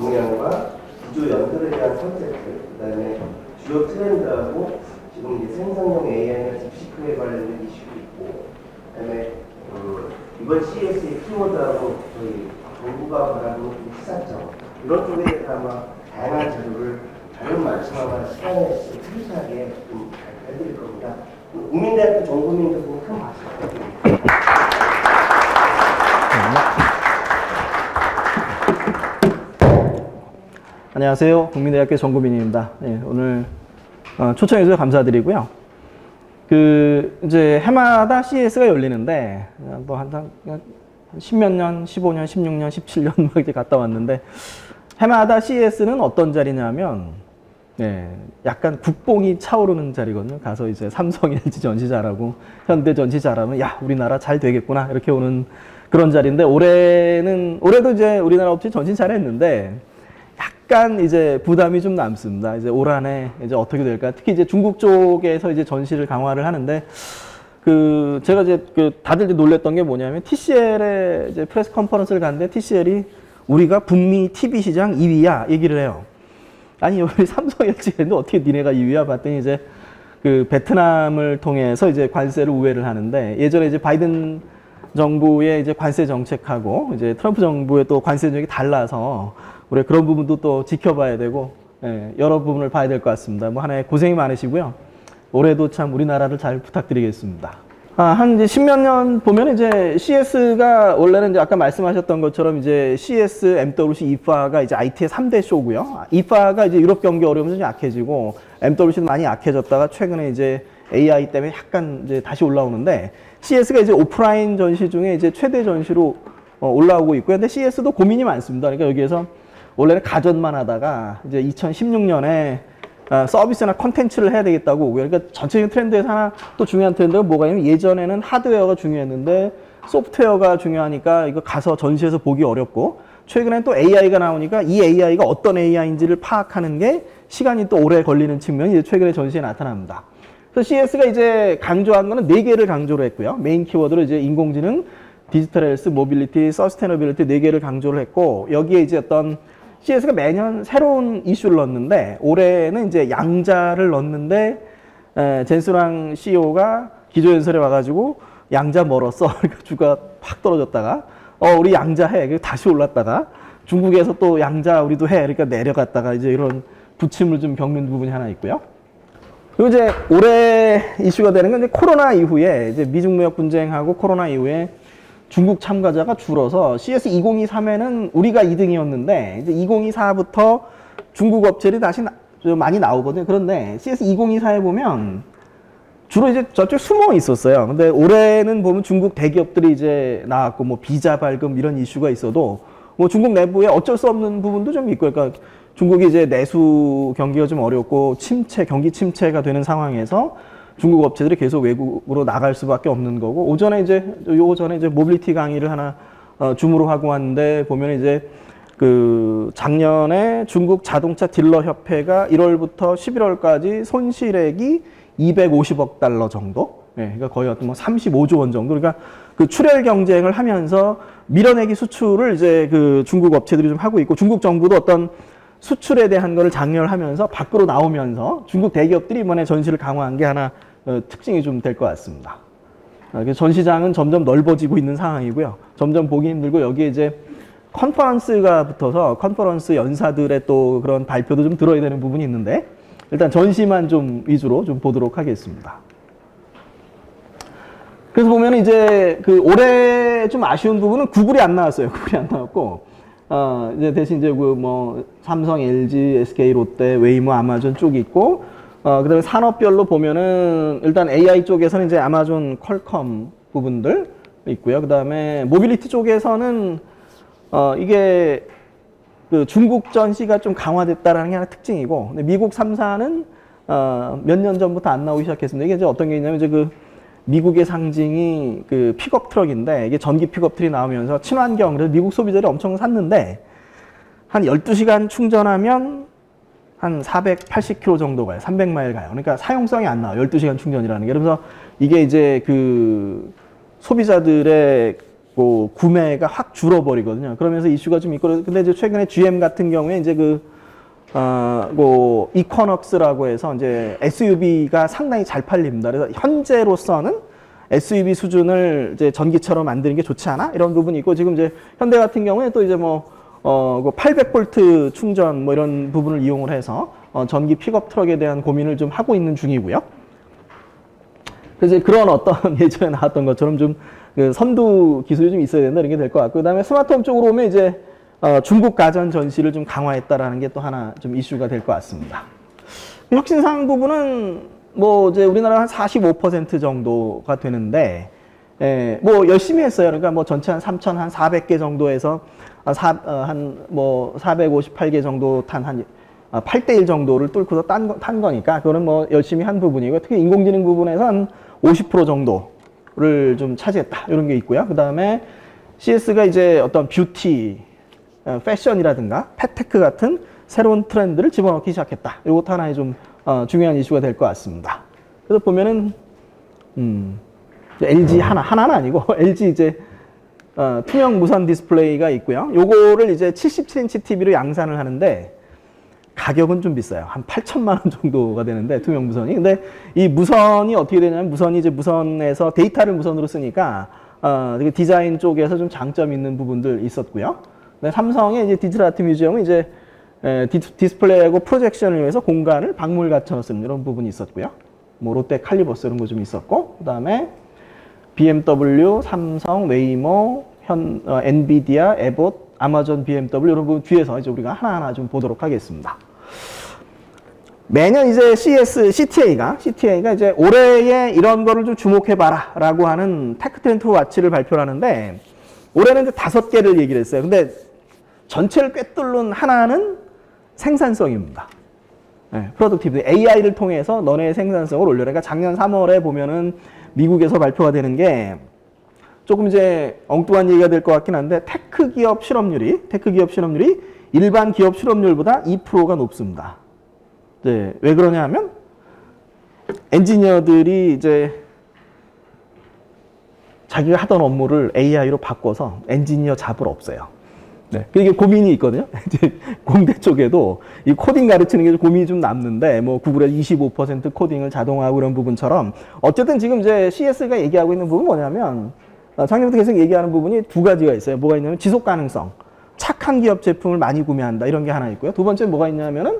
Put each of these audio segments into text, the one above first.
동향과 구조 연결에 대한 컨셉트, 그다음에 주요 트렌드하고 지금 이제 생성형 AI나 딥시크에 관련된 이슈도 있고, 그다음에 이번 CES의 키워드하고 저희 정부가 바라는 시사점 이런 쪽에 대해서 아마 다양한 자료를 다른 말씀하거나 시간에 필요하게 좀 발표해드릴 겁니다. 국민대학교 정부민들 큰 박수 부탁드립니다. 안녕하세요. 국민대학교 정구민입니다. 네, 오늘 초청해주셔서 감사드리고요. 이제 해마다 CES가 열리는데, 뭐 한 10몇 년, 15년, 16년, 17년 막 이렇게 갔다 왔는데, 해마다 CES는 어떤 자리냐면, 네, 약간 국뽕이 차오르는 자리거든요. 가서 이제 삼성, LG 전시 잘하고, 현대 전시 잘하면, 야, 우리나라 잘 되겠구나. 이렇게 오는 그런 자리인데, 올해도 이제 우리나라 업체 전시 잘했는데, 약간 이제 부담이 좀 남습니다. 이제 올 한해 이제 어떻게 될까? 특히 이제 중국 쪽에서 이제 전시를 강화를 하는데, 제가 이제 다들 놀랬던 게 뭐냐면, TCL에 이제 프레스 컨퍼런스를 갔는데, TCL이 우리가 북미 TV 시장 2위야 얘기를 해요. 아니, 여기 삼성 LG가 있는데 어떻게 니네가 2위야? 봤더니 이제 베트남을 통해서 이제 관세를 우회를 하는데, 예전에 이제 바이든 정부의 이제 관세 정책하고 이제 트럼프 정부의 또 관세 정책이 달라서 우리 그런 부분도 또 지켜봐야 되고, 예, 여러 부분을 봐야 될 것 같습니다. 뭐 하나의 고생이 많으시고요. 올해도 참 우리나라를 잘 부탁드리겠습니다. 한 이제 10몇 년 보면 이제 CES가 원래는 이제 아까 말씀하셨던 것처럼 이제 CS, MWC, IFA가 이제 IT의 3대 쇼고요. IFA가 이제 유럽 경기 어려우면서 좀 약해지고, MWC도 많이 약해졌다가 최근에 이제 AI 때문에 약간 이제 다시 올라오는데, CES가 이제 오프라인 전시 중에 이제 최대 전시로 올라오고 있고요. 근데 CES도 고민이 많습니다. 그러니까 여기에서 원래는 가전만 하다가 이제 2016년에 서비스나 콘텐츠를 해야 되겠다고. 그러니까 전체적인 트렌드에서 하나 또 중요한 트렌드가 뭐가 있냐면, 예전에는 하드웨어가 중요했는데 소프트웨어가 중요하니까 이거 가서 전시에서 보기 어렵고, 최근엔 또 AI가 나오니까 이 AI가 어떤 AI인지를 파악하는 게 시간이 또 오래 걸리는 측면이 이제 최근에 전시에 나타납니다. 그래서 CES가 이제 강조한 거는 4개를 강조를 했고요. 메인 키워드로 이제 인공지능, 디지털 헬스, 모빌리티, 서스테너빌리티 4개를 강조를 했고, 여기에 이제 어떤 CES가 매년 새로운 이슈를 넣는데, 올해는 이제 양자를 넣는데, 젠스랑 CEO가 기조연설에 와가지고 양자 멀었어. 그러니까 주가 확 떨어졌다가, 우리 양자 해. 그리고 다시 올랐다가, 중국에서 또 양자 우리도 해. 그러니까 내려갔다가 이제 이런 부침을 좀 겪는 부분이 하나 있고요. 그리고 이제 올해 이슈가 되는 건 이제 코로나 이후에, 이제 미중 무역 분쟁하고 코로나 이후에 중국 참가자가 줄어서 CES 2023에는 우리가 2등이었는데, 이제 2024부터 중국 업체들이 다시 좀 많이 나오거든요. 그런데 CES 2024에 보면 주로 이제 저쪽 숨어 있었어요. 근데 올해는 보면 중국 대기업들이 이제 나왔고, 뭐 비자 발급 이런 이슈가 있어도 뭐 중국 내부에 어쩔 수 없는 부분도 좀 있고, 그러니까 중국이 이제 내수 경기가 좀 어렵고 경기 침체가 되는 상황에서 중국 업체들이 계속 외국으로 나갈 수밖에 없는 거고, 오전에 이제 모빌리티 강의를 하나 줌으로 하고 왔는데, 보면 이제 작년에 중국 자동차 딜러 협회가 1월부터 11월까지 손실액이 250억 달러 정도, 네, 그러니까 거의 어떤 뭐 35조 원 정도. 그러니까 출혈 경쟁을 하면서 밀어내기 수출을 이제 중국 업체들이 좀 하고 있고, 중국 정부도 어떤 수출에 대한 거를 장려하면서 밖으로 나오면서 중국 대기업들이 이번에 전시를 강화한 게 하나 특징이 좀 될 것 같습니다. 전시장은 점점 넓어지고 있는 상황이고요. 점점 보기 힘들고, 여기에 이제 컨퍼런스가 붙어서 컨퍼런스 연사들의 또 그런 발표도 좀 들어야 되는 부분이 있는데, 일단 전시만 좀 위주로 좀 보도록 하겠습니다. 그래서 보면 이제 올해 좀 아쉬운 부분은 구글이 안 나왔어요. 구글이 안 나왔고, 이제 대신 이제 삼성, LG, SK, 롯데, 웨이모, 아마존 쪽이 있고, 그 다음에 산업별로 보면은 일단 AI 쪽에서는 이제 아마존, 퀄컴 부분들 있고요. 그 다음에 모빌리티 쪽에서는 이게 중국 전시가 좀 강화됐다라는 게 하나 특징이고, 근데 미국 3사는 몇 년 전부터 안 나오기 시작했습니다. 이게 이제 어떤 게 있냐면, 이제 미국의 상징이 픽업 트럭인데, 이게 전기 픽업 트럭이 나오면서 친환경, 그래서 미국 소비자들이 엄청 샀는데, 한 12시간 충전하면 한 480km 정도 가요. 300마일 가요. 그러니까 사용성이 안 나와요. 12시간 충전이라는 게. 그래서 이게 이제 소비자들의 그 구매가 확 줄어버리거든요. 그러면서 이슈가 좀 있고, 근데 이제 최근에 GM 같은 경우에 이제 그 이쿼넉스라고 해서 이제 SUV가 상당히 잘 팔립니다. 그래서 현재로서는 SUV 수준을 이제 전기차로 만드는 게 좋지 않아? 이런 부분이 있고, 지금 이제 현대 같은 경우에 또 이제 뭐, 800V 충전 뭐 이런 부분을 이용을 해서 전기 픽업 트럭에 대한 고민을 좀 하고 있는 중이고요. 그래서 그런 어떤 예전에 나왔던 것처럼 좀 그 선두 기술이 좀 있어야 된다 이런 게 될 것 같고, 그다음에 스마트홈 쪽으로 오면 이제 중국 가전 전시를 좀 강화했다라는 게 또 하나 좀 이슈가 될 것 같습니다. 혁신사항 부분은 뭐 이제 우리나라 한 45% 정도가 되는데, 뭐 열심히 했어요. 그러니까 뭐 전체 한 3,400개 정도에서 한 뭐 458개 정도 한 8대1 정도를 뚫고서 탄 거니까 그거는 뭐 열심히 한 부분이고, 특히 인공지능 부분에서 한 50% 정도를 좀 차지했다 이런 게 있고요. 그 다음에 CS가 이제 어떤 뷰티, 패션이라든가 펫테크 같은 새로운 트렌드를 집어넣기 시작했다. 이것도 하나의 좀 중요한 이슈가 될 것 같습니다. 그래서 보면은 LG 하나는 아니고 LG 이제 투명 무선 디스플레이가 있고요. 요거를 이제 77인치 TV로 양산을 하는데 가격은 좀 비싸요. 한 8천만 원 정도가 되는데 투명 무선이. 근데 이 무선이 어떻게 되냐면 무선이 이제 무선에서 데이터를 무선으로 쓰니까 디자인 쪽에서 좀 장점 있는 부분들 있었고요. 삼성의 이제 디지털 아트 뮤지엄은 이제 디스플레이하고 프로젝션을 위해서 공간을 박물관처럼 쓰는 이런 부분이 있었고요. 뭐 롯데 칼리버스 이런 거 좀 있었고, 그다음에 BMW, 삼성, 웨이모, 엔비디아, 에봇, 아마존, BMW 이런 부분 뒤에서 이제 우리가 하나하나 좀 보도록 하겠습니다. 매년 이제 CTA가 이제 올해에 이런 거를 좀 주목해봐라라고 하는 테크 트렌드 와치를 발표를 하는데, 올해는 이제 5개를 얘기를 했어요. 근데 전체를 꿰뚫는 하나는 생산성입니다. 프로덕티비티, AI를 통해서 너네의 생산성을 올려라. 그러니까 작년 3월에 보면은 미국에서 발표가 되는 게 조금 이제 엉뚱한 얘기가 될 것 같긴 한데, 테크 기업 실업률이 일반 기업 실업률보다 2%가 높습니다. 네, 왜 그러냐 하면 엔지니어들이 이제 자기가 하던 업무를 AI로 바꿔서 엔지니어 잡을 없어요. 네, 이게 고민이 있거든요. 이제 공대 쪽에도 이 코딩 가르치는 게 고민이 좀 남는데, 뭐 구글에서 25% 코딩을 자동화하고 이런 부분처럼, 어쨌든 지금 이제 CS가 얘기하고 있는 부분은 뭐냐면, 작년부터 계속 얘기하는 부분이 두 가지가 있어요. 뭐가 있냐면 지속 가능성, 착한 기업 제품을 많이 구매한다 이런 게 하나 있고요. 두 번째 뭐가 있냐면은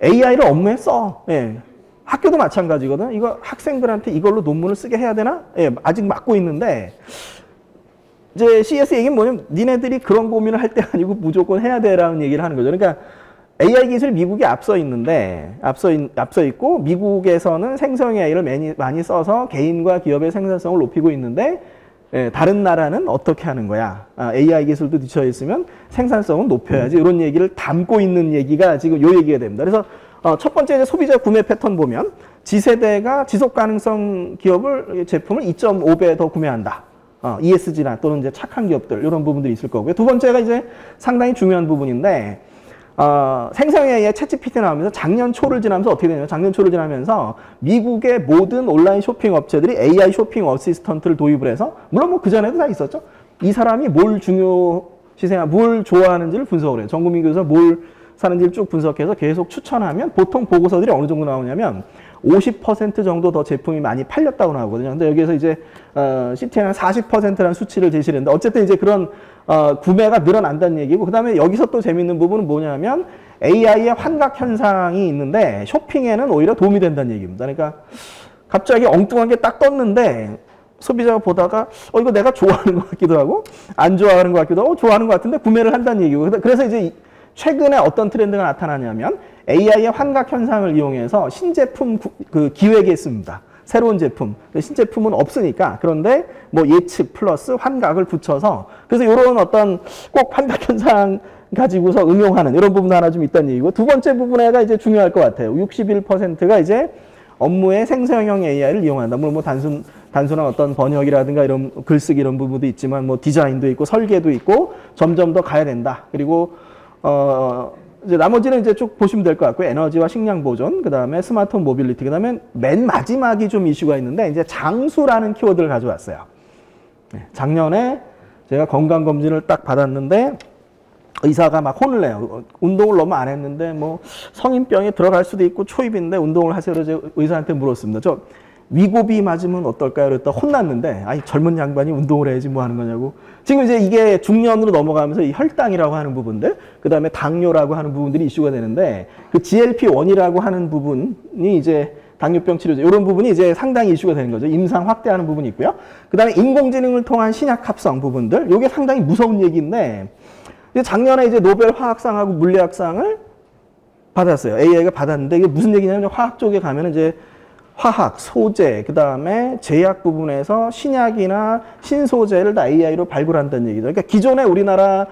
AI를 업무에 써. 예. 학교도 마찬가지거든. 이거 학생들한테 이걸로 논문을 쓰게 해야 되나? 예, 아직 막고 있는데, 이제 CS 얘기는 뭐냐면 니네들이 그런 고민을 할 때 아니고 무조건 해야 돼라는 얘기를 하는 거죠. 그러니까 AI 기술 미국이 앞서 있는데, 앞서 있고, 미국에서는 생성 AI를 많이 써서 개인과 기업의 생산성을 높이고 있는데, 다른 나라는 어떻게 하는 거야? AI 기술도 뒤처져 있으면 생산성은 높여야지. 이런 얘기를 담고 있는 얘기가 지금 요 얘기가 됩니다. 그래서 첫 번째 이제 소비자 구매 패턴 보면 지세대가 지속 가능성 제품을 2.5배 더 구매한다. ESG나 또는 이제 착한 기업들 이런 부분들이 있을 거고요. 두 번째가 이제 상당히 중요한 부분인데, 생성 AI의 챗GPT 나오면서 작년 초를 지나면서 어떻게 되냐면, 작년 초를 지나면서 미국의 모든 온라인 쇼핑 업체들이 AI 쇼핑 어시스턴트를 도입을 해서, 물론 뭐 그전에도 다 있었죠. 이 사람이 뭘 뭘 좋아하는지를 분석을 해요. 전 국민 교육에서 뭘 사는지를 쭉 분석해서 계속 추천하면 보통 보고서들이 어느 정도 나오냐면 50% 정도 더 제품이 많이 팔렸다고 나오거든요. 근데 여기에서 이제 CTA는 40%라는 수치를 제시를 했는데, 어쨌든 이제 그런 구매가 늘어난다는 얘기고, 그 다음에 여기서 또 재밌는 부분은 뭐냐면 AI의 환각 현상이 있는데 쇼핑에는 오히려 도움이 된다는 얘기입니다. 그러니까 갑자기 엉뚱한 게 딱 떴는데 소비자가 보다가 이거 내가 좋아하는 것 같기도 하고 안 좋아하는 것 같기도 하고 좋아하는 것 같은데 구매를 한다는 얘기고, 그래서 이제 최근에 어떤 트렌드가 나타나냐면 AI의 환각 현상을 이용해서 신제품 기획했습니다. 새로운 제품. 신제품은 없으니까. 그런데 뭐 예측 플러스 환각을 붙여서, 그래서 이런 어떤 꼭 환각 현상 가지고서 응용하는 이런 부분 하나 좀 있다는 얘기고, 두 번째 부분에가 이제 중요할 것 같아요. 61%가 이제 업무에 생성형 AI를 이용한다. 물론 뭐 단순한 어떤 번역이라든가 이런 글쓰기 이런 부분도 있지만, 뭐 디자인도 있고 설계도 있고 점점 더 가야 된다. 그리고 이제 나머지는 이제 쭉 보시면 될 것 같고요. 에너지와 식량 보존, 그 다음에 스마트홈 모빌리티, 그 다음에 맨 마지막이 좀 이슈가 있는데, 이제 장수라는 키워드를 가져왔어요. 작년에 제가 건강검진을 딱 받았는데 의사가 막 혼을 내요. 운동을 너무 안 했는데 뭐 성인병에 들어갈 수도 있고 초입인데 운동을 하세요. 그래서 의사한테 물었습니다. 저 위고비 맞으면 어떨까요? 그랬더니 혼났는데 아니 젊은 양반이 운동을 해야지 뭐 하는 거냐고. 지금 이제 이게 중년으로 넘어가면서 이 혈당이라고 하는 부분들, 그 다음에 당뇨라고 하는 부분들이 이슈가 되는데 그 GLP-1이라고 하는 부분이 이제 당뇨병 치료제 이런 부분이 이제 상당히 이슈가 되는 거죠. 임상 확대하는 부분이 있고요. 그 다음에 인공지능을 통한 신약 합성 부분들, 이게 상당히 무서운 얘기인데 작년에 이제 노벨 화학상하고 물리학상을 받았어요. AI가 받았는데 이게 무슨 얘기냐면 화학 쪽에 가면 이제 화학, 소재, 그 다음에 제약 부분에서 신약이나 신소재를 다 AI로 발굴한다는 얘기죠. 그러니까 기존에 우리나라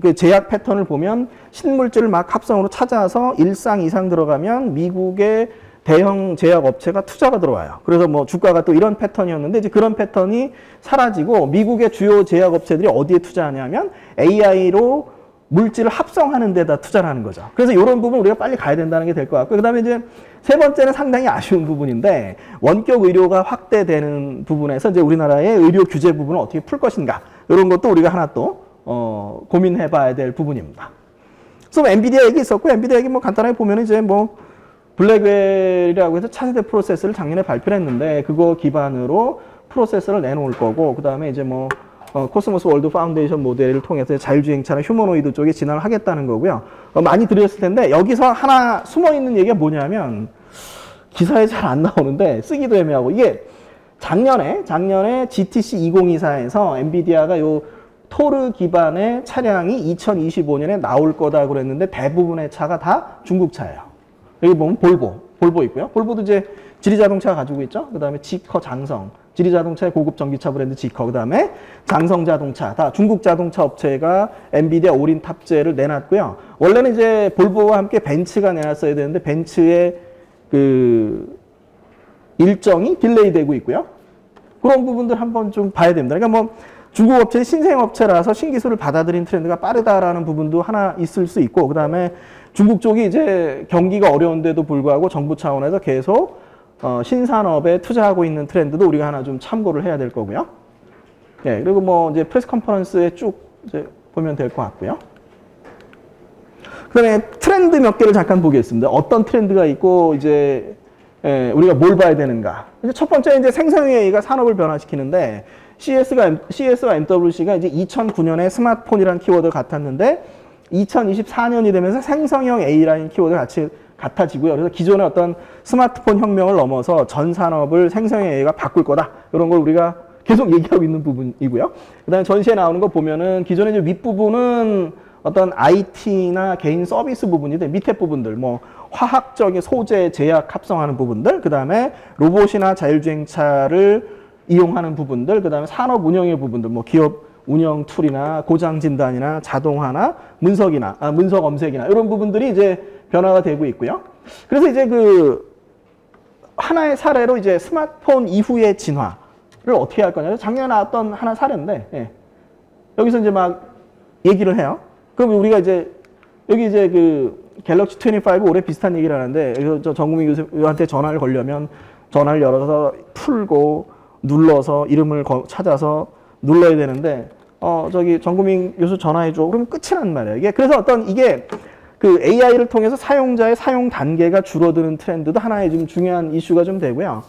그 제약 패턴을 보면 신물질을 막 합성으로 찾아서 1상 이상 들어가면 미국의 대형 제약 업체가 투자가 들어와요. 그래서 뭐 주가가 또 이런 패턴이었는데 이제 그런 패턴이 사라지고 미국의 주요 제약 업체들이 어디에 투자하냐면 AI로 물질을 합성하는 데다 투자를 하는 거죠. 그래서 이런 부분 우리가 빨리 가야 된다는 게 될 것 같고, 그 다음에 이제 세 번째는 상당히 아쉬운 부분인데 원격 의료가 확대되는 부분에서 이제 우리나라의 의료 규제 부분을 어떻게 풀 것인가, 이런 것도 우리가 하나 또 고민해 봐야 될 부분입니다. 그래서 엔비디아 얘기 있었고, 엔비디아 얘기 뭐 간단하게 보면 이제 뭐 블랙웰이라고 해서 차세대 프로세서를 작년에 발표를 했는데 그거 기반으로 프로세서를 내놓을 거고, 그 다음에 이제 뭐 코스모스 월드 파운데이션 모델을 통해서 자율주행차나 휴머노이드 쪽에 진화를 하겠다는 거고요. 많이 들으셨을 텐데 여기서 하나 숨어있는 얘기가 뭐냐면 기사에 잘 안 나오는데 쓰기도 애매하고, 이게 작년에 GTC 2024에서 엔비디아가 요 토르 기반의 차량이 2025년에 나올 거다 그랬는데 대부분의 차가 다 중국 차예요. 여기 보면 볼보 있고요. 볼보도 이제 지리자동차 가지고 있죠. 그 다음에 지커, 장성, 지리자동차의 고급 전기차 브랜드 지커, 그 다음에 장성자동차, 다 중국 자동차 업체가 엔비디아 올인 탑재를 내놨고요. 원래는 이제 볼보와 함께 벤츠가 내놨어야 되는데 벤츠의 그 일정이 딜레이 되고 있고요. 그런 부분들 한번 좀 봐야 됩니다. 그러니까 뭐 중국 업체는 신생업체라서 신기술을 받아들인 트렌드가 빠르다라는 부분도 하나 있을 수 있고, 그 다음에 중국 쪽이 이제 경기가 어려운데도 불구하고 정부 차원에서 계속 신산업에 투자하고 있는 트렌드도 우리가 하나 좀 참고를 해야 될 거고요. 예, 그리고 뭐 이제 프레스 컨퍼런스에 쭉 이제 보면 될 것 같고요. 그 다음에 트렌드 몇 개를 잠깐 보겠습니다. 어떤 트렌드가 있고 이제 우리가 뭘 봐야 되는가. 이제 첫 번째 이제 생성형 AI가 산업을 변화시키는데 CS와 MWC가 이제 2009년에 스마트폰이라는 키워드를 같았는데 2024년이 되면서 생성형 AI라는 키워드가 같이 같아지고요. 그래서 기존의 어떤 스마트폰 혁명을 넘어서 전 산업을 생성형 AI가 바꿀 거다. 이런 걸 우리가 계속 얘기하고 있는 부분이고요. 그다음에 전시에 나오는 거 보면은 기존의 이제 윗부분은 어떤 IT나 개인 서비스 부분인데 밑에 부분들 뭐 화학적인 소재 제약 합성하는 부분들, 그다음에 로봇이나 자율주행차를 이용하는 부분들, 그다음에 산업 운영의 부분들, 뭐 기업 운영 툴이나 고장 진단이나 자동화나 문석 검색이나 이런 부분들이 이제 변화가 되고 있고요. 그래서 이제 그 하나의 사례로 이제 스마트폰 이후의 진화를 어떻게 할 거냐. 작년에 나왔던 하나 사례인데, 예. 여기서 이제 막 얘기를 해요. 그럼 우리가 이제 여기 이제 그 갤럭시 25 올해 비슷한 얘기를 하는데, 여기서 정국민 교수한테 전화를 걸려면 전화를 열어서 풀고 눌러서 이름을 찾아서 눌러야 되는데, 저기 정국민 교수 전화해줘. 그러면 끝이란 말이에요. 이게 그래서 어떤 이게 그 AI를 통해서 사용자의 사용 단계가 줄어드는 트렌드도 하나의 좀 중요한 이슈가 좀 되고요.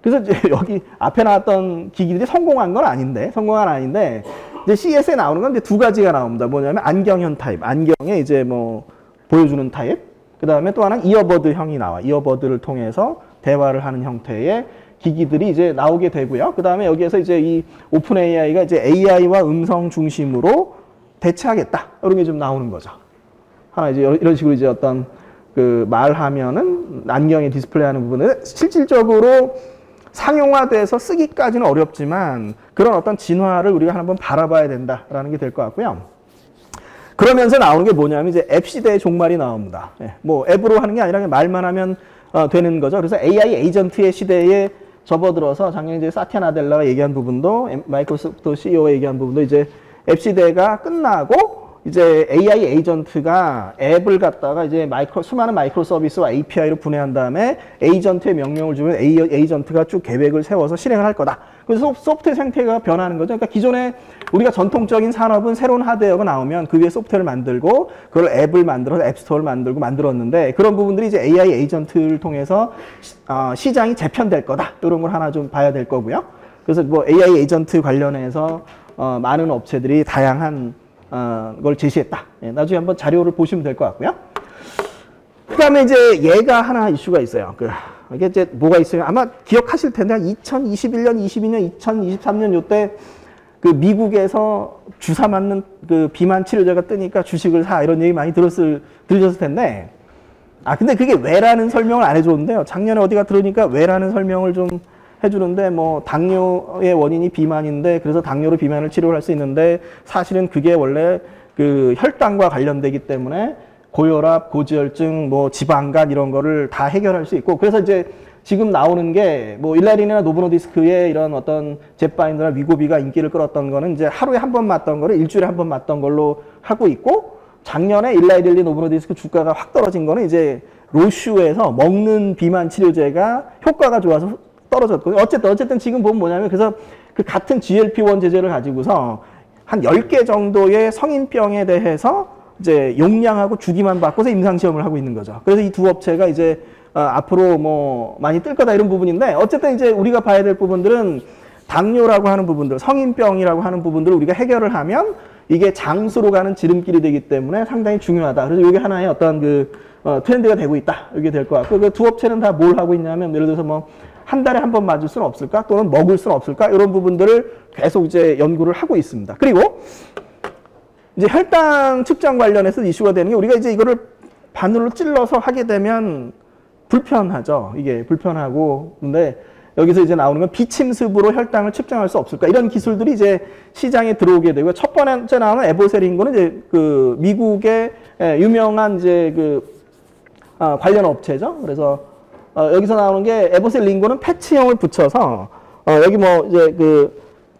그래서 이제 여기 앞에 나왔던 기기들이 성공한 아닌데 이제 CES에 나오는 건 이제 두 가지가 나옵니다. 뭐냐면 안경형 타입, 안경에 이제 뭐 보여주는 타입. 그 다음에 또 하나는 이어버드형이 나와. 이어버드를 통해서 대화를 하는 형태의 기기들이 이제 나오게 되고요. 그 다음에 여기에서 이제 이 오픈 AI가 이제 AI와 음성 중심으로 대체하겠다. 이런 게 좀 나오는 거죠. 하나 이제 이런 식으로 이제 어떤 그 말하면은 안경에 디스플레이하는 부분을 실질적으로 상용화돼서 쓰기까지는 어렵지만 그런 어떤 진화를 우리가 한번 바라봐야 된다라는 게 될 것 같고요. 그러면서 나오는 게 뭐냐면 이제 앱 시대의 종말이 나옵니다. 예, 뭐 앱으로 하는 게 아니라 그냥 말만 하면 되는 거죠. 그래서 AI 에이전트의 시대에 접어들어서 작년에 이제 사티아 나델라가 얘기한 부분도 마이크로소프트 CEO가 얘기한 부분도 이제 앱 시대가 끝나고 이제 AI 에이전트가 앱을 갖다가 이제 수많은 마이크로 서비스와 API로 분해한 다음에 에이전트의 명령을 주면 에이전트가 쭉 계획을 세워서 실행을 할 거다. 그래서 소프트웨어 생태가 변하는 거죠. 그러니까 기존에 우리가 전통적인 산업은 새로운 하드웨어가 나오면 그 위에 소프트웨어를 만들고 그걸 앱을 만들어서 앱스토어를 만들었는데 그런 부분들이 이제 AI 에이전트를 통해서 시장이 재편될 거다. 이런 걸 하나 좀 봐야 될 거고요. 그래서 뭐 AI 에이전트 관련해서 많은 업체들이 다양한 걸 제시했다. 예, 나중에 한번 자료를 보시면 될 것 같고요. 그 다음에 이제 얘가 하나 이슈가 있어요. 이게 이제 뭐가 있어요? 아마 기억하실 텐데, 한 2021년, 22년, 2023년 요때 그 미국에서 주사 맞는 그 비만 치료제가 뜨니까 주식을 사 이런 얘기 많이 들으셨을 텐데, 근데 그게 왜라는 설명을 안 해줬는데요. 작년에 어디가 들으니까 왜라는 설명을 좀 해주는데, 뭐 당뇨의 원인이 비만인데 그래서 당뇨로 비만을 치료할 수 있는데 사실은 그게 원래 그 혈당과 관련되기 때문에 고혈압, 고지혈증, 뭐 지방간 이런 거를 다 해결할 수 있고, 그래서 이제 지금 나오는 게 뭐 일라린이나 노브노디스크의 이런 어떤 젯바인더나 위고비가 인기를 끌었던 거는 이제 하루에 한 번 맞던 거를 일주일에 한 번 맞던 걸로 하고 있고, 작년에 일라이릴리 노브노디스크 주가가 확 떨어진 거는 이제 로슈에서 먹는 비만 치료제가 효과가 좋아서 떨어졌거든요. 어쨌든 지금 보면 뭐냐면, 그래서 그 같은 GLP-1 제제를 가지고서 한 10개 정도의 성인병에 대해서 이제 용량하고 주기만 바꿔서 임상시험을 하고 있는 거죠. 그래서 이 두 업체가 이제 앞으로 뭐 많이 뜰 거다 이런 부분인데, 어쨌든 이제 우리가 봐야 될 부분들은 당뇨라고 하는 부분들, 성인병이라고 하는 부분들을 우리가 해결을 하면 이게 장수로 가는 지름길이 되기 때문에 상당히 중요하다. 그래서 이게 하나의 어떤 트렌드가 되고 있다. 이게 될 것 같고, 그 두 업체는 다 뭘 하고 있냐면, 예를 들어서 뭐 한 달에 한 번 맞을 수는 없을까? 또는 먹을 수는 없을까? 이런 부분들을 계속 이제 연구를 하고 있습니다. 그리고 이제 혈당 측정 관련해서 이슈가 되는 게, 우리가 이제 이거를 바늘로 찔러서 하게 되면 불편하죠. 이게 불편하고. 근데 여기서 이제 나오는 건 비침습으로 혈당을 측정할 수 없을까? 이런 기술들이 이제 시장에 들어오게 되고요. 첫 번째 나오는 에보셀링고는 이제 그 미국의 유명한 이제 관련 업체죠. 그래서 여기서 나오는 게 에보셀링고는 패치형을 붙여서 여기 뭐 이제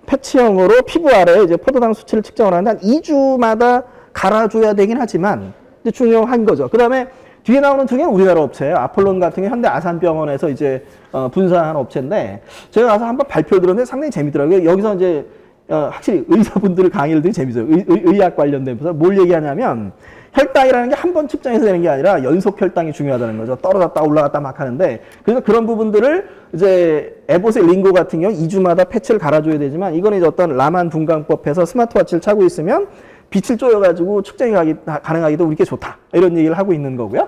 패치형으로 피부 아래에 이제 포도당 수치를 측정을 하는데 한 2주마다 갈아줘야 되긴 하지만 이제 중요한 거죠. 그 다음에 뒤에 나오는 두 개는 우리나라 업체예요. 아폴론 같은 게 현대 아산병원에서 이제 분사한 업체인데, 제가 가서 한번 발표를 들었는데 상당히 재밌더라고요. 여기서 이제 확실히 의사분들 강의를 되게 재밌어요. 의학 관련된 부서. 뭘 얘기하냐면, 혈당이라는 게 한 번 측정해서 되는 게 아니라 연속 혈당이 중요하다는 거죠. 떨어졌다 올라갔다 막 하는데, 그래서 그런 부분들을 이제 에보셀 링고 같은 경우 2주마다 패치를 갈아줘야 되지만, 이거는 이제 어떤 라만 분광법에서 스마트워치를 차고 있으면 빛을 쪼여가지고 측정이 가능하기도 우리께 좋다. 이런 얘기를 하고 있는 거고요.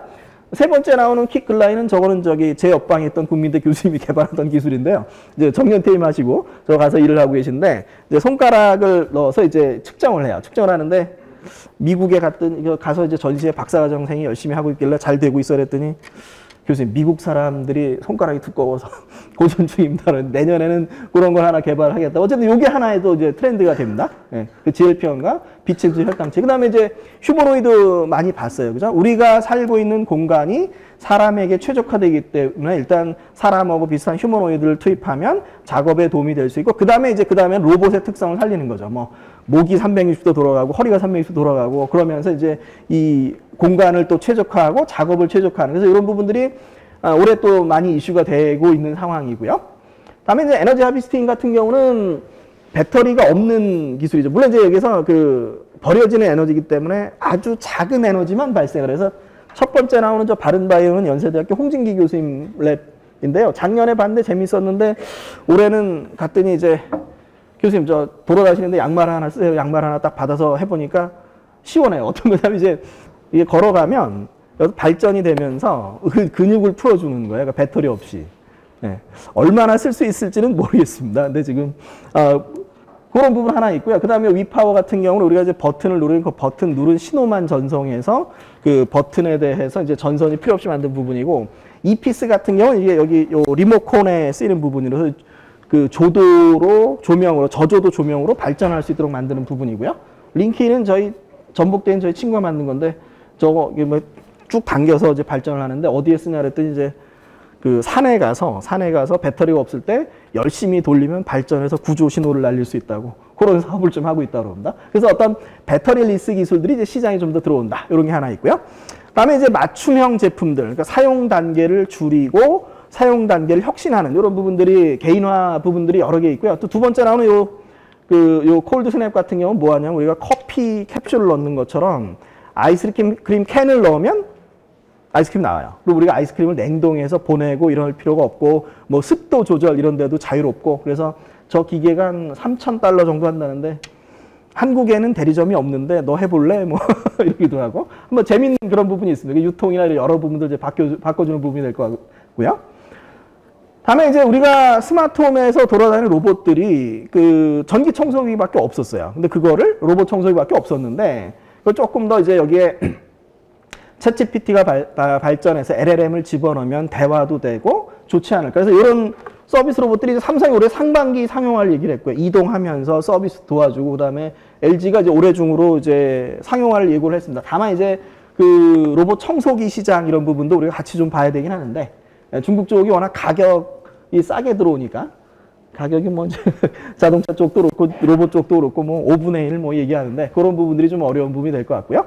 세 번째 나오는 킥글라인은 저거는 제 옆방에 있던 국민대 교수님이 개발하던 기술인데요. 이제 정년 퇴임하시고 저 가서 일을 하고 계신데, 이제 손가락을 넣어서 이제 측정을 해요. 측정을 하는데, 미국에 가서 이제 전시회 박사과정생이 열심히 하고 있길래 잘 되고 있어 그랬더니, 교수님, 미국 사람들이 손가락이 두꺼워서 고전 중입니다. 내년에는 그런 걸 하나 개발하겠다. 어쨌든 이게 하나의 또 이제 트렌드가 됩니다. 예, 그 GLP-1과 비침수 혈당체. 그 다음에 이제 휴머노이드 많이 봤어요. 그죠? 우리가 살고 있는 공간이 사람에게 최적화되기 때문에 일단 사람하고 비슷한 휴머노이드를 투입하면 작업에 도움이 될 수 있고, 그 다음에 로봇의 특성을 살리는 거죠. 뭐, 목이 360도 돌아가고 허리가 360도 돌아가고 그러면서 이제 이 공간을 또 최적화하고 작업을 최적화하는, 그래서 이런 부분들이 올해 또 많이 이슈가 되고 있는 상황이고요. 다음에 이제 에너지 하비스팅 같은 경우는 배터리가 없는 기술이죠. 물론 이제 여기서 버려지는 에너지이기 때문에 아주 작은 에너지만 발생을 해서, 첫 번째 나오는 저 바른바이오는 연세대학교 홍진기 교수님 랩인데요. 작년에 봤는데 재밌었는데, 올해는 갔더니 이제 교수님 저 돌아가시는데 양말 하나 쓰세요. 양말 하나 딱 받아서 해보니까 시원해요. 어떤 거냐면 이제 이게 걸어가면 발전이 되면서 근육을 풀어주는 거예요. 그러니까 배터리 없이. 네. 얼마나 쓸 수 있을지는 모르겠습니다. 근데 지금 그런 부분 하나 있고요. 그 다음에 위파워 같은 경우는 우리가 이제 버튼을 누르는 그 버튼 누른 신호만 전송해서 그 버튼에 대해서 이제 전선이 필요 없이 만든 부분이고, 이피스 같은 경우는 이게 여기 요 리모컨에 쓰이는 부분이라서 그 조명으로 저조도 조명으로 발전할 수 있도록 만드는 부분이고요. 링키는 전북대인 저희 친구가 만든 건데, 저거 뭐 쭉 당겨서 이제 발전을 하는데, 어디에 쓰냐 그랬더니 이제 산에 가서 배터리가 없을 때 열심히 돌리면 발전해서 구조 신호를 날릴 수 있다고. 그런 사업을 좀 하고 있다고 합니다. 그래서 어떤 배터리 리스 기술들이 이제 시장에 좀 더 들어온다. 이런 게 하나 있고요. 그다음에 이제 맞춤형 제품들, 그러니까 사용 단계를 줄이고 사용 단계를 혁신하는 이런 부분들이 개인화 부분들이 여러 개 있고요. 또 두 번째 나오는 요 콜드 스냅 같은 경우는 뭐 하냐면 우리가 커피 캡슐을 넣는 것처럼 아이스크림 캔을 넣으면 아이스크림 나와요. 그리고 우리가 아이스크림을 냉동해서 보내고 이럴 필요가 없고 뭐 습도 조절 이런 데도 자유롭고 그래서 저 기계가 한 $3,000 정도 한다는데 한국에는 대리점이 없는데 너 해볼래? 뭐 이러기도 하고 한번 재밌는 그런 부분이 있습니다. 유통이나 여러 부분들 이제 바꿔주는 부분이 될 것 같고요. 다음에 이제 우리가 스마트홈에서 돌아다니는 로봇들이 그 전기 청소기밖에 없었어요. 근데 그거를 로봇 청소기밖에 없었는데 그걸 조금 더 이제 여기에 챗GPT가 발전해서 LLM을 집어넣으면 대화도 되고 좋지 않을까. 그래서 이런 서비스 로봇들이 삼성이 올해 상반기 상용화를 얘기를 했고요. 이동하면서 서비스 도와주고 그다음에 LG가 이제 올해 중으로 이제 상용화를 예고를 했습니다. 다만 이제 그 로봇 청소기 시장 이런 부분도 우리가 같이 좀 봐야 되긴 하는데 중국 쪽이 워낙 가격이 싸게 들어오니까 가격이 뭐 자동차 쪽도 그렇고 로봇 쪽도 그렇고 뭐 5분의 1 뭐 얘기하는데 그런 부분들이 좀 어려운 부분이 될 것 같고요.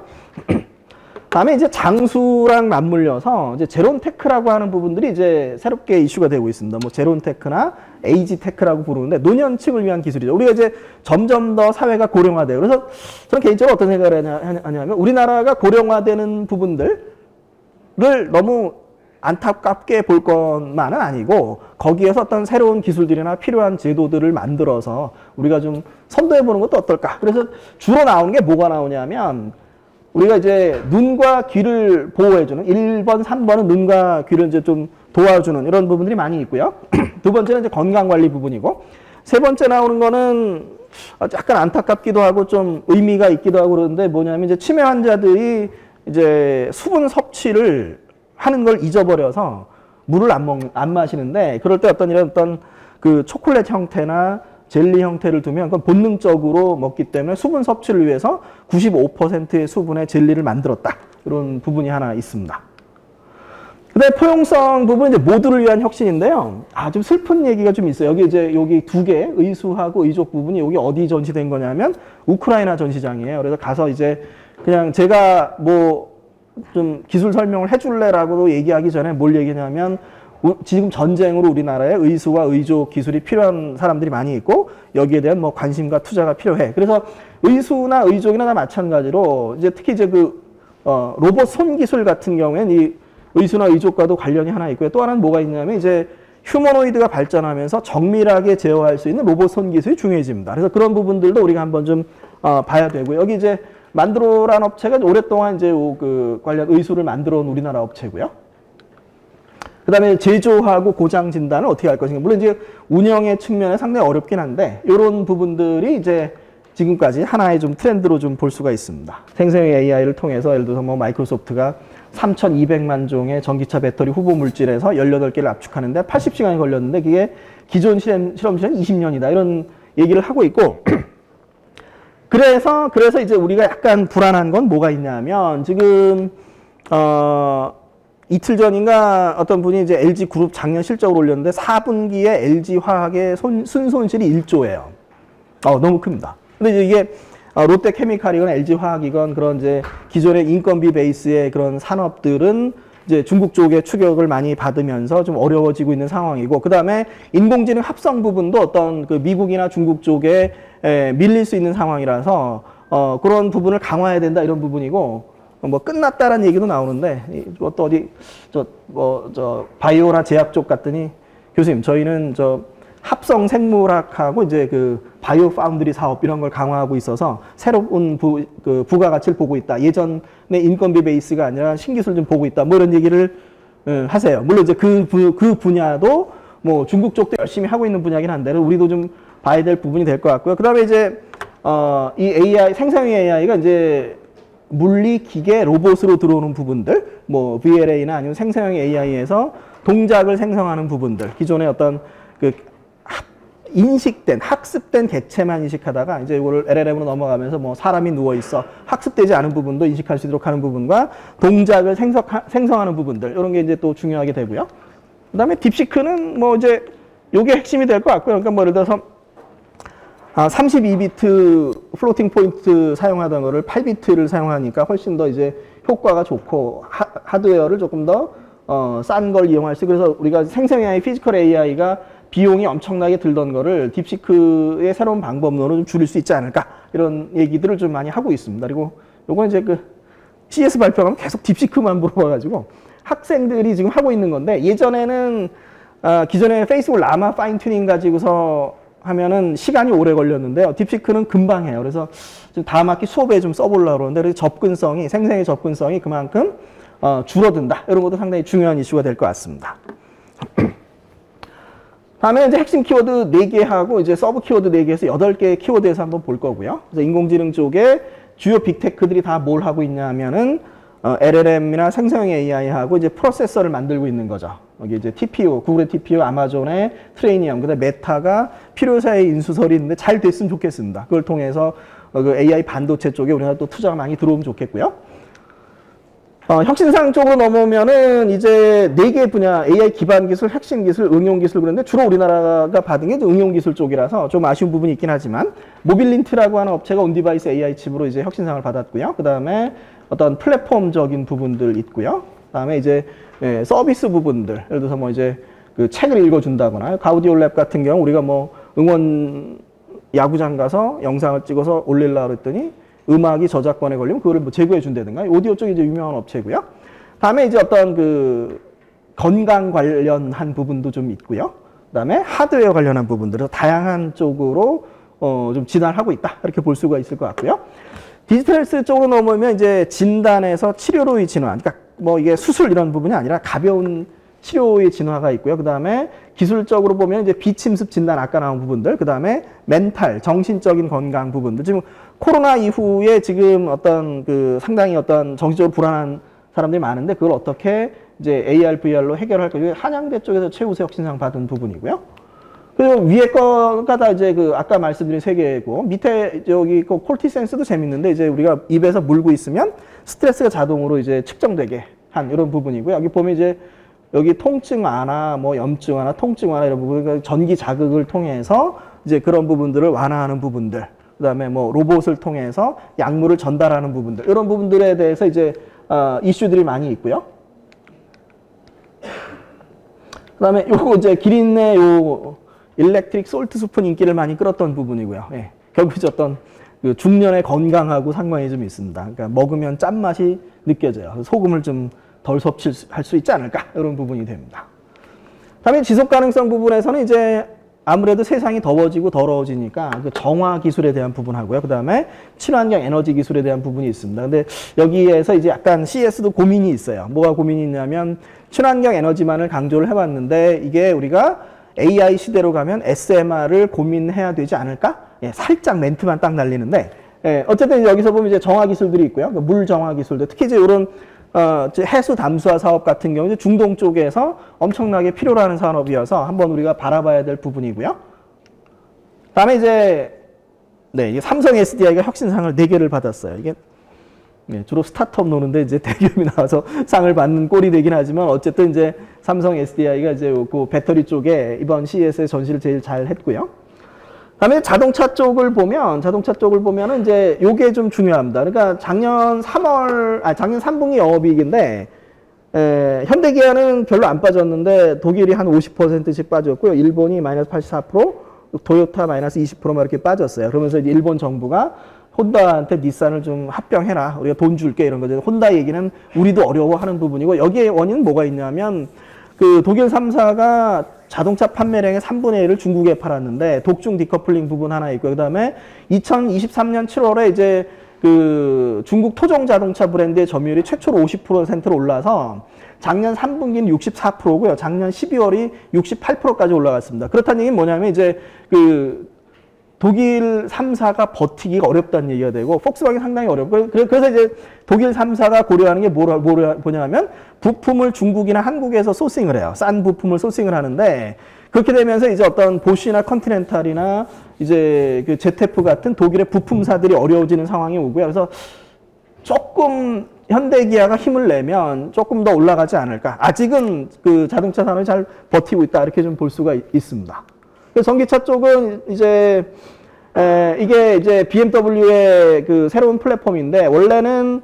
다음에 이제 장수랑 맞물려서 이제 제론테크라고 하는 부분들이 이제 새롭게 이슈가 되고 있습니다. 뭐 제론테크나 에이지테크라고 부르는데 노년층을 위한 기술이죠. 우리가 이제 점점 더 사회가 고령화돼요. 그래서 저는 개인적으로 어떤 생각을 하냐면 우리나라가 고령화되는 부분들을 너무 안타깝게 볼 것만은 아니고 거기에서 어떤 새로운 기술들이나 필요한 제도들을 만들어서 우리가 좀 선도해 보는 것도 어떨까. 그래서 주로 나오는 게 뭐가 나오냐면 우리가 이제 눈과 귀를 보호해주는 1번, 3번은 눈과 귀를 이제 좀 도와주는 이런 부분들이 많이 있고요. 두 번째는 이제 건강관리 부분이고 세 번째 나오는 거는 약간 안타깝기도 하고 좀 의미가 있기도 하고 그러는데 뭐냐면 이제 치매 환자들이 이제 수분 섭취를 하는 걸 잊어버려서 물을 안 마시는데 그럴 때 이런 그 초콜릿 형태나 젤리 형태를 두면 그건 본능적으로 먹기 때문에 수분 섭취를 위해서 95%의 수분의 젤리를 만들었다. 이런 부분이 하나 있습니다. 그다음에 포용성 부분은 이제 모두를 위한 혁신인데요. 좀 슬픈 얘기가 좀 있어요. 여기 두 개, 의수하고 의족 부분이 여기 어디 전시된 거냐면 우크라이나 전시장이에요. 그래서 가서 이제 그냥 제가 뭐 좀 기술 설명을 해줄래라고 얘기하기 전에 뭘 얘기냐면 지금 전쟁으로 우리나라에 의수와 의족 기술이 필요한 사람들이 많이 있고 여기에 대한 뭐 관심과 투자가 필요해. 그래서 의수나 의족이나 다 마찬가지로 이제 특히 이제 로봇 손 기술 같은 경우에는 이 의수나 의족과도 관련이 하나 있고요. 또 하나는 뭐가 있냐면 이제 휴머노이드가 발전하면서 정밀하게 제어할 수 있는 로봇 손 기술이 중요해집니다. 그래서 그런 부분들도 우리가 한번 좀 봐야 되고요. 여기 이제 만드로라는 업체가 오랫동안 이제 그 관련 의수를 만들어 온 우리나라 업체고요. 그 다음에 제조하고 고장 진단을 어떻게 할 것인가. 물론 이제 운영의 측면에 상당히 어렵긴 한데, 이런 부분들이 이제 지금까지 하나의 좀 트렌드로 좀 볼 수가 있습니다. 생성형 AI를 통해서 예를 들어서 뭐 마이크로소프트가 3,200만 종의 전기차 배터리 후보 물질에서 18개를 압축하는데 80시간이 걸렸는데 그게 기존 실험 시간 20년이다. 이런 얘기를 하고 있고, 그래서 이제 우리가 약간 불안한 건 뭐가 있냐면, 지금, 이틀 전인가 어떤 분이 이제 LG 그룹 작년 실적을 올렸는데 4분기에 LG 화학의 순손실이 1조예요. 너무 큽니다. 근데 이제 이게 롯데 케미칼이건 LG 화학이건 그런 이제 기존의 인건비 베이스의 그런 산업들은 이제 중국 쪽의 추격을 많이 받으면서 좀 어려워지고 있는 상황이고, 그 다음에 인공지능 합성 부분도 어떤 그 미국이나 중국 쪽에 밀릴 수 있는 상황이라서 그런 부분을 강화해야 된다 이런 부분이고, 뭐 끝났다라는 얘기도 나오는데 또 어디 바이오나 제약 쪽 갔더니 교수님 저희는 합성 생물학하고 이제 그 바이오 파운드리 사업 이런 걸 강화하고 있어서 새로운 부가가치를 보고 있다. 예전의 인건비 베이스가 아니라 신기술 좀 보고 있다. 뭐 이런 얘기를 하세요. 물론 이제 그 분야도 뭐 중국 쪽도 열심히 하고 있는 분야긴 한데 우리도 좀 봐야 될 부분이 될 것 같고요. 그다음에 이제 이 AI 생성형 AI가 이제 물리, 기계, 로봇으로 들어오는 부분들, 뭐 VLA나 아니면 생성형 AI에서 동작을 생성하는 부분들, 기존의 어떤 그 인식된, 학습된 객체만 인식하다가 이제 이거를 LLM으로 넘어가면서 뭐 사람이 누워 있어 학습되지 않은 부분도 인식할 수 있도록 하는 부분과 동작을 생성하는 부분들, 이런 게 이제 또 중요하게 되고요. 그다음에 딥시크는 뭐 이제 요게 핵심이 될 것 같고요. 그러니까 뭐 예를 들어서 32비트 플로팅 포인트 사용하던 거를 8비트를 사용하니까 훨씬 더 이제 효과가 좋고 하드웨어를 조금 더 싼 걸 이용할 수 있고, 그래서 우리가 생성 AI, 피지컬 AI가 비용이 엄청나게 들던 거를 딥시크의 새로운 방법론으로 좀 줄일 수 있지 않을까, 이런 얘기들을 좀 많이 하고 있습니다. 그리고 요건 이제 그 CS 발표하면 계속 딥시크만 물어봐가지고 학생들이 지금 하고 있는 건데, 예전에는 기존에 페이스북 라마 파인 튜닝 가지고서 하면은 시간이 오래 걸렸는데요. 딥시크는 금방 해요. 그래서 지금 다음 학기 수업에 좀 써보려고 그러는데, 그래서 접근성이, 생성의 접근성이 그만큼 줄어든다. 이런 것도 상당히 중요한 이슈가 될 것 같습니다. 다음에 이제 핵심 키워드 4개 하고 이제 서브 키워드 4개에서 8개의 키워드에서 한번 볼 거고요. 그래서 인공지능 쪽에 주요 빅테크들이 다 뭘 하고 있냐 하면은 LLM이나 생성형 AI하고 이제 프로세서를 만들고 있는 거죠. 여기 이제 TPU, 구글의 TPU, 아마존의 트레이니엄, 그다음에 메타가 필요사의 인수설이 있는데 잘 됐으면 좋겠습니다. 그걸 통해서 그 AI 반도체 쪽에 우리나라 또 투자가 많이 들어오면 좋겠고요. 혁신상 쪽으로 넘어오면은 이제 4개 분야, AI 기반 기술, 핵심 기술, 응용 기술, 그런데 주로 우리나라가 받은 게 응용 기술 쪽이라서 좀 아쉬운 부분이 있긴 하지만, 모빌린트라고 하는 업체가 온디바이스 AI 칩으로 이제 혁신상을 받았고요. 그 다음에 어떤 플랫폼적인 부분들 있고요. 그 다음에 이제 서비스 부분들, 예를 들어서 뭐 이제 그 책을 읽어준다거나, 가우디올랩 같은 경우 우리가 뭐 응원 야구장 가서 영상을 찍어서 올리려고 그랬더니 음악이 저작권에 걸리면 그거를 뭐 제공해 준다든가, 오디오 쪽이 이제 유명한 업체고요. 다음에 이제 어떤 그 건강 관련한 부분도 좀 있고요. 그다음에 하드웨어 관련한 부분들은 다양한 쪽으로 좀 진화를 하고 있다, 이렇게 볼 수가 있을 것 같고요. 디지털 헬스 쪽으로 넘어오면 이제 진단에서 치료로의 진화, 그러니까 뭐 이게 수술 이런 부분이 아니라 가벼운 치료의 진화가 있고요. 그 다음에 기술적으로 보면 이제 비침습 진단, 아까 나온 부분들, 그 다음에 멘탈, 정신적인 건강 부분들. 지금 코로나 이후에 지금 어떤 그 상당히 어떤 정신적으로 불안한 사람들이 많은데, 그걸 어떻게 이제 AR, VR로 해결할 까, 한양대 쪽에서 최우수 혁신상 받은 부분이고요. 그리고 위에 거가 다 이제 그 아까 말씀드린 3개고, 밑에 여기 그 콜티 센스도 재밌는데, 이제 우리가 입에서 물고 있으면 스트레스가 자동으로 이제 측정되게 한 이런 부분이고요. 여기 보면 이제 여기 통증 완화, 뭐 염증 완화, 통증 완화 이런 부분, 그러니까 전기 자극을 통해서 이제 그런 부분들을 완화하는 부분들, 그다음에 뭐 로봇을 통해서 약물을 전달하는 부분들, 이런 부분들에 대해서 이제 이슈들이 많이 있고요. 그다음에 요거 이제 기린의 요 일렉트릭 솔트 스푼 인기를 많이 끌었던 부분이고요. 예. 결국 이제 어떤 그 중년의 건강하고 상관이 좀 있습니다. 그러니까 먹으면 짠맛이 느껴져요. 소금을 좀 덜 섭취할 수 있지 않을까, 이런 부분이 됩니다. 다음에 지속 가능성 부분에서는 이제 아무래도 세상이 더워지고 더러워지니까 그 정화 기술에 대한 부분하고요. 그 다음에 친환경 에너지 기술에 대한 부분이 있습니다. 근데 여기에서 이제 약간 CS도 고민이 있어요. 뭐가 고민이 있냐면, 친환경 에너지만을 강조를 해왔는데 이게 우리가 AI 시대로 가면 SMR을 고민해야 되지 않을까? 예, 살짝 멘트만 딱 날리는데, 예, 어쨌든 여기서 보면 이제 정화 기술들이 있고요. 물 정화 기술들, 특히 이제 이런 해수 담수화 사업 같은 경우 중동 쪽에서 엄청나게 필요로 하는 산업이어서 한번 우리가 바라봐야 될 부분이고요. 다음에 이제 이게 삼성 SDI가 혁신상을 4개를 받았어요. 이게 주로 스타트업 노는데 이제 대기업이 나와서 상을 받는 꼴이 되긴 하지만, 어쨌든 이제 삼성 SDI가 이제 그 배터리 쪽에 이번 CES에 전시를 제일 잘 했고요. 그다음에 자동차 쪽을 보면은 이제 요게 좀 중요합니다. 그러니까 작년 3분기 영업이익인데, 현대기아는 별로 안 빠졌는데 독일이 한 50%씩 빠졌고요. 일본이 마이너스 84%, 도요타 마이너스 20%만 이렇게 빠졌어요. 그러면서 이제 일본 정부가 혼다한테 닛산을 좀 합병해라, 우리가 돈 줄게, 이런 거죠. 혼다 얘기는 우리도 어려워하는 부분이고, 여기에 원인은 뭐가 있냐면, 그 독일 3사가 자동차 판매량의 3분의 1을 중국에 팔았는데 독중 디커플링 부분 하나 있고, 그다음에 2023년 7월에 이제 그 중국 토종 자동차 브랜드의 점유율이 최초로 50%로 올라서 작년 3분기는 64%고요. 작년 12월이 68%까지 올라갔습니다. 그렇다는 얘기는 뭐냐면, 이제 그 독일 3사가 버티기가 어렵다는 얘기가 되고, 폭스바겐 상당히 어렵고, 그래서 이제 독일 3사가 고려하는 게 뭐냐면, 부품을 중국이나 한국에서 소싱을 해요. 싼 부품을 소싱을 하는데, 그렇게 되면서 이제 어떤 보쉬나 컨티넨탈이나 이제 그 ZF 같은 독일의 부품사들이 어려워지는 상황이 오고요. 그래서 조금 현대기아가 힘을 내면 조금 더 올라가지 않을까. 아직은 그 자동차 산업이 잘 버티고 있다, 이렇게 좀 볼 수가 있습니다. 전기차 쪽은 이제 이게 이제 BMW의 그 새로운 플랫폼인데 원래는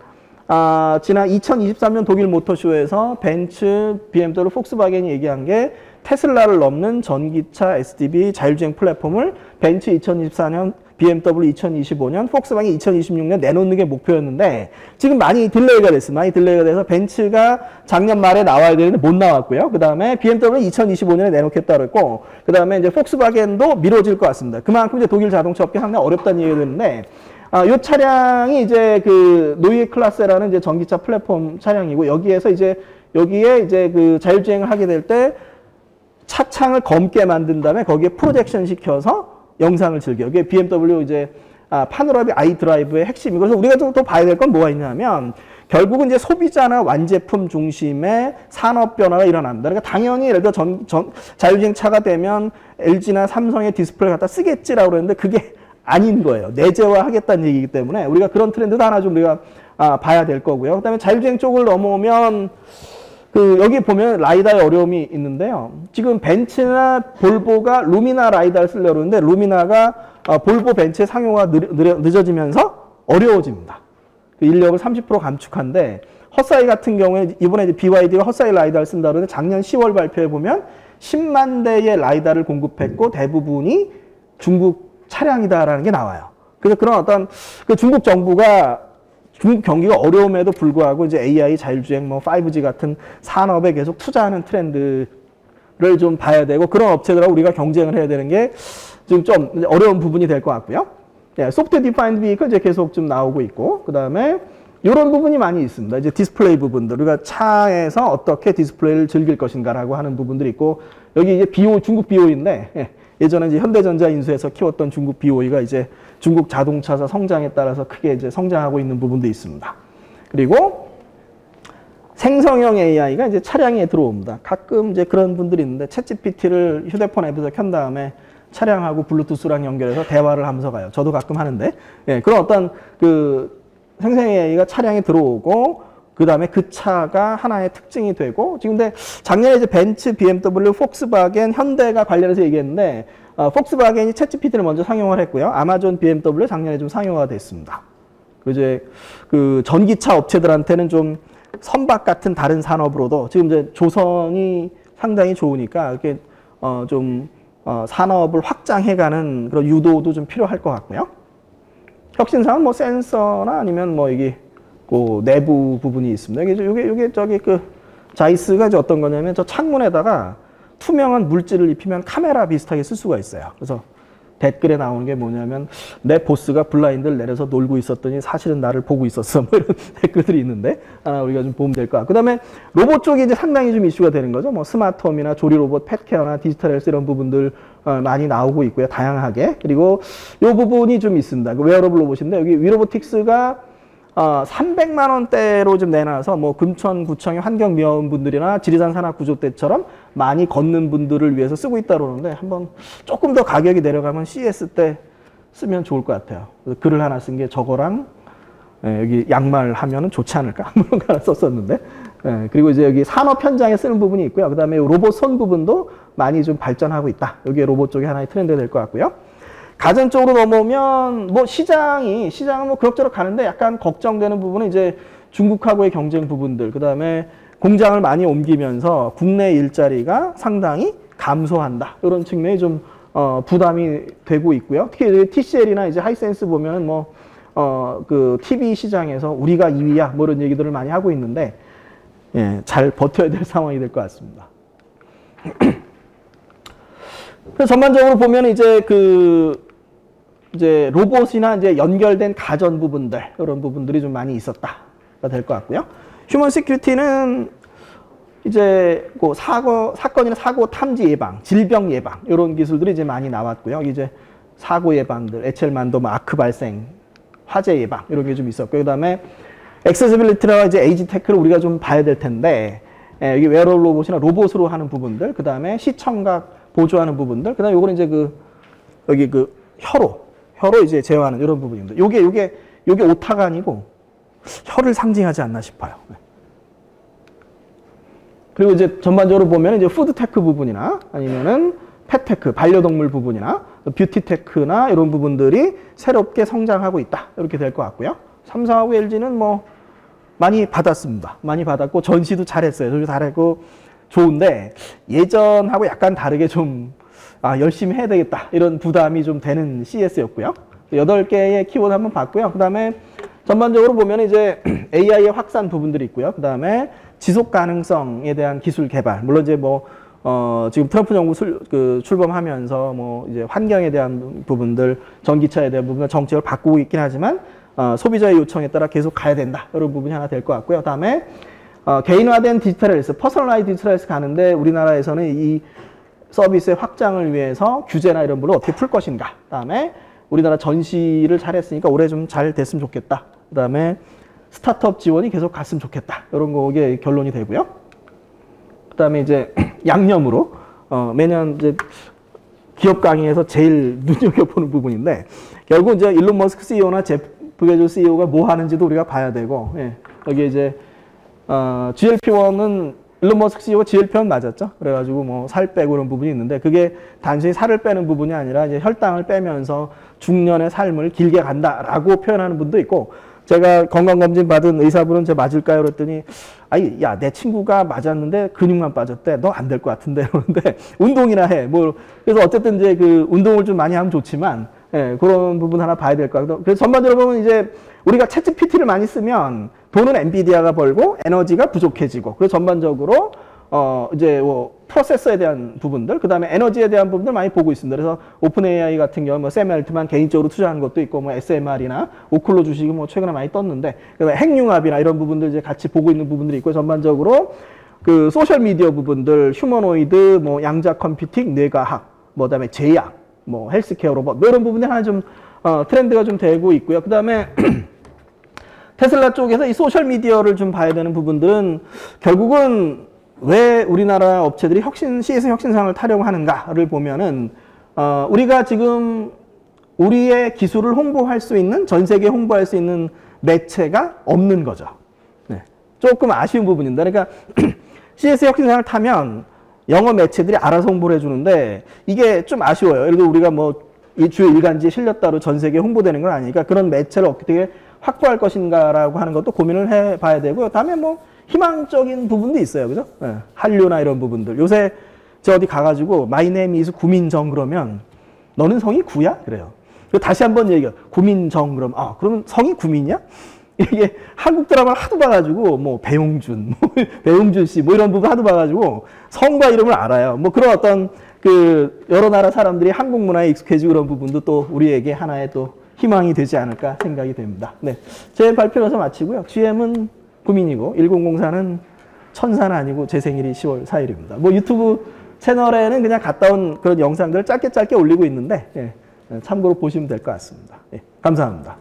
지난 2023년 독일 모터쇼에서 벤츠, BMW, 폭스바겐이 얘기한 게 테슬라를 넘는 전기차 SDV 자율주행 플랫폼을 벤츠 2024년, BMW 2025년, 폭스바겐 2026년 내놓는 게 목표였는데 지금 많이 딜레이가 됐어요. 많이 딜레이가 돼서 벤츠가 작년 말에 나와야 되는데 못 나왔고요. 그 다음에 BMW는 2025년에 내놓겠다 그랬고 그 다음에 이제 폭스바겐도 미뤄질 것 같습니다. 그만큼 이제 독일 자동차 업계 상당히 어렵다는 얘기가 되는데 이 차량이 이제 그 노이에 클라스라는 이제 전기차 플랫폼 차량이고 여기에 이제 그 자율주행을 하게 될 때 차창을 검게 만든 다음에 거기에 프로젝션 시켜서 영상을 즐겨. 이게 BMW 이제 파노라믹 아이 드라이브의 핵심이고 그래서 우리가 또 봐야 될 건 뭐가 있냐면 결국은 이제 소비자나 완제품 중심의 산업 변화가 일어납니다. 그러니까 당연히 예를 들어 자율주행 차가 되면 LG나 삼성의 디스플레이 갖다 쓰겠지라고 그랬는데 그게 아닌 거예요. 내재화 하겠다는 얘기이기 때문에 우리가 그런 트렌드도 하나 좀 우리가 봐야 될 거고요. 그다음에 자율주행 쪽을 넘어오면 여기 보면 라이다의 어려움이 있는데요. 지금 벤츠나 볼보가 루미나 라이다를 쓰려고 그러는데 루미나가 볼보 벤츠의 상용화가 늦어지면서 어려워집니다. 그 인력을 30% 감축한데 헛사이 같은 경우에 이번에 이제 BYD가 헛사이 라이다를 쓴다 그러는데 작년 10월 발표에 보면 10만 대의 라이다를 공급했고 대부분이 중국 차량이다라는 게 나와요. 그래서 그런 어떤 그 중국 정부가 중국 경기가 어려움에도 불구하고 이제 AI, 자율주행, 5G 같은 산업에 계속 투자하는 트렌드를 좀 봐야 되고 그런 업체들하고 우리가 경쟁을 해야 되는 게 지금 좀 어려운 부분이 될 것 같고요. 소프트 디파인드 비클 이제 계속 좀 나오고 있고 그 다음에 이런 부분이 많이 있습니다. 이제 디스플레이 부분들 우리가 차에서 어떻게 디스플레이를 즐길 것인가라고 하는 부분들이 있고 여기 이제 중국 BOE인데 예전에 이제 현대전자 인수해서 키웠던 중국 BOE가 이제 중국 자동차사 성장에 따라서 크게 이제 성장하고 있는 부분도 있습니다. 그리고 생성형 AI가 이제 차량에 들어옵니다. 가끔 이제 그런 분들이 있는데 챗GPT를 휴대폰 앱에서 켠 다음에 차량하고 블루투스랑 연결해서 대화를 하면서 가요. 저도 가끔 하는데 그런 어떤 그 생성형 AI가 차량에 들어오고 그 다음에 그 차가 하나의 특징이 되고 지금 근데 작년에 이제 벤츠, BMW, 폭스바겐, 현대가 관련해서 얘기했는데 폭스바겐이 챗GPT를 먼저 상용을 했고요. 아마존, BMW 작년에 좀 상용화가 됐습니다. 이제 그 전기차 업체들한테는 좀 선박 같은 다른 산업으로도 지금 이제 조선이 상당히 좋으니까 이렇게 산업을 확장해가는 그런 유도도 좀 필요할 것 같고요. 혁신사는 뭐 센서나 아니면 뭐 이게 그 내부 부분이 있습니다. 이게 저기 그 자이스가 이제 어떤 거냐면 저 창문에다가 투명한 물질을 입히면 카메라 비슷하게 쓸 수가 있어요. 그래서 댓글에 나오는 게 뭐냐면 내 보스가 블라인드를 내려서 놀고 있었더니 사실은 나를 보고 있었어. 뭐 이런 댓글들이 있는데 하나 우리가 좀 보면 될 것 같고 그다음에 로봇 쪽이 이제 상당히 좀 이슈가 되는 거죠. 뭐 스마트홈이나 조리 로봇, 펫케어나 디지털 헬스 이런 부분들 많이 나오고 있고요. 다양하게. 그리고 이 부분이 좀 있습니다. 그 웨어러블 로봇인데 여기 위로보틱스가 300만 원대로 좀 내놔서 뭐 금천 구청의 환경미화원 분들이나 지리산 산악구조 때처럼 많이 걷는 분들을 위해서 쓰고 있다고 그러는데 한번 조금 더 가격이 내려가면 CES 때 쓰면 좋을 것 같아요. 그래서 글을 하나 쓴 게 저거랑 여기 양말 하면은 좋지 않을까 그런 거 하나 썼었는데 그리고 이제 여기 산업 현장에 쓰는 부분이 있고요. 그 다음에 로봇 손 부분도 많이 좀 발전하고 있다. 여기 로봇 쪽이 하나의 트렌드가 될 것 같고요. 가전 쪽으로 넘어오면 뭐 시장은 뭐 그럭저럭 가는데 약간 걱정되는 부분은 이제 중국하고의 경쟁 부분들 그다음에 공장을 많이 옮기면서 국내 일자리가 상당히 감소한다. 이런 측면이 좀 부담이 되고 있고요. 특히 TCL이나 이제 하이센스 보면은 뭐 그 TV 시장에서 우리가 2위야 뭐 이런 얘기들을 많이 하고 있는데 잘 버텨야 될 상황이 될 것 같습니다. 그래서 전반적으로 보면 이제 로봇이나 이제 연결된 가전 부분들 이런 부분들이 좀 많이 있었다가 될 것 같고요. 휴먼 시큐리티는 이제 그 사건이나 사고 탐지 예방, 질병 예방 이런 기술들이 이제 많이 나왔고요. 이제 사고 예방들, 에첼만도 아크 발생, 화재 예방 이런 게 좀 있었고요. 그다음에 액세시빌리티나 이제 에이지 테크를 우리가 좀 봐야 될 텐데 여기 웨어러블 로봇이나 로봇으로 하는 부분들, 그다음에 시청각 보조하는 부분들, 그다음에 요거는 이제 여기 혀로 이제 제어하는 이런 부분입니다. 요게 오타가 아니고 혀를 상징하지 않나 싶어요. 그리고 이제 전반적으로 보면 이제 푸드테크 부분이나 아니면은 펫테크, 반려동물 부분이나 뷰티테크나 이런 부분들이 새롭게 성장하고 있다. 이렇게 될 것 같고요. 삼성하고 LG는 뭐 많이 받았습니다. 많이 받았고 전시도 잘했어요. 전시 잘했고 좋은데 예전하고 약간 다르게 좀 열심히 해야 되겠다. 이런 부담이 좀 되는 CES였고요. 8개의 키워드 한번 봤고요. 그 다음에 전반적으로 보면 이제 AI의 확산 부분들이 있고요. 그 다음에 지속 가능성에 대한 기술 개발. 물론 이제 뭐 지금 트럼프 정부 출범하면서 뭐 이제 환경에 대한 부분들, 전기차에 대한 부분들 정책을 바꾸고 있긴 하지만 소비자의 요청에 따라 계속 가야 된다. 이런 부분이 하나 될 것 같고요. 그다음에 개인화된 디지털 헬스, 퍼스널라이즈 디지털 헬스 가는데 우리나라에서는 이 서비스의 확장을 위해서 규제나 이런 부분을 어떻게 풀 것인가. 그다음에 우리나라 전시를 잘했으니까 올해 좀 잘 됐으면 좋겠다. 그다음에 스타트업 지원이 계속 갔으면 좋겠다. 이런 거게 결론이 되고요. 그다음에 이제 양념으로 매년 이제 기업 강의에서 제일 눈여겨보는 부분인데 결국 이제 일론 머스크 CEO나 제프 베조스 CEO가 뭐 하는지도 우리가 봐야 되고 여기 이제 GLP-1은 일론 머스크 CEO가 GLP-1 맞았죠. 그래가지고 뭐 살 빼고 그런 부분이 있는데 그게 단순히 살을 빼는 부분이 아니라 이제 혈당을 빼면서 중년의 삶을 길게 간다라고 표현하는 분도 있고 제가 건강검진 받은 의사분은 저 맞을까요? 그랬더니 아니 야 내 친구가 맞았는데 근육만 빠졌대. 너 안 될 것 같은데. 그런데 운동이나 해. 뭐 그래서 어쨌든 이제 그 운동을 좀 많이 하면 좋지만 그런 부분 하나 봐야 될 것 같아요. 그래서 전반적으로 보면 이제 우리가 챗GPT를 많이 쓰면 돈은 엔비디아가 벌고 에너지가 부족해지고 그래서 전반적으로 이제 뭐 프로세서에 대한 부분들, 그 다음에 에너지에 대한 부분들 많이 보고 있습니다. 그래서 오픈 AI 같은 경우, 뭐 샘 앨트만 개인적으로 투자하는 것도 있고, 뭐 SMR이나 오클로 주식이 뭐 최근에 많이 떴는데, 그다음에 핵융합이나 이런 부분들 이제 같이 보고 있는 부분들이 있고, 전반적으로 그 소셜 미디어 부분들, 휴머노이드, 뭐 양자 컴퓨팅, 뇌과학, 뭐 그다음에 제약, 뭐 헬스케어 로봇, 뭐 이런 부분들이 하나 좀 트렌드가 좀 되고 있고요. 그 다음에 테슬라 쪽에서 이 소셜 미디어를 좀 봐야 되는 부분들은 결국은 왜 우리나라 업체들이 CS 혁신상을 타려고 하는가를 보면은 우리가 지금 우리의 기술을 홍보할 수 있는 전 세계에 홍보할 수 있는 매체가 없는 거죠. 네. 조금 아쉬운 부분입니다. 그러니까 CS 혁신상을 타면 영어 매체들이 알아서 홍보를 해주는데 이게 좀 아쉬워요. 예를 들어 우리가 뭐 이 주요 일간지에 실렸다로 전 세계에 홍보되는 건 아니니까 그런 매체를 어떻게 확보할 것인가라고 하는 것도 고민을 해봐야 되고요. 다음에 뭐 희망적인 부분도 있어요. 그죠? 네. 한류나 이런 부분들. 요새 저 어디 가가지고 My name is 구민정 그러면 너는 성이 구야? 그래요. 다시 한번 얘기해요. 구민정 그러면 그러면 성이 구민이야? 이게 한국 드라마를 하도 봐가지고 뭐 배용준, 배용준 씨 뭐 이런 부분 하도 봐가지고 성과 이름을 알아요. 뭐 그런 어떤 그 여러 나라 사람들이 한국 문화에 익숙해지고 그런 부분도 또 우리에게 하나의 또 희망이 되지 않을까 생각이 됩니다. 네, 제 발표는 여기서 마치고요. GM은 구민이고 1004는 천사는 아니고 제 생일이 10월 4일입니다. 뭐 유튜브 채널에는 그냥 갔다 온 그런 영상들을 짧게 올리고 있는데 참고로 보시면 될 것 같습니다. 감사합니다.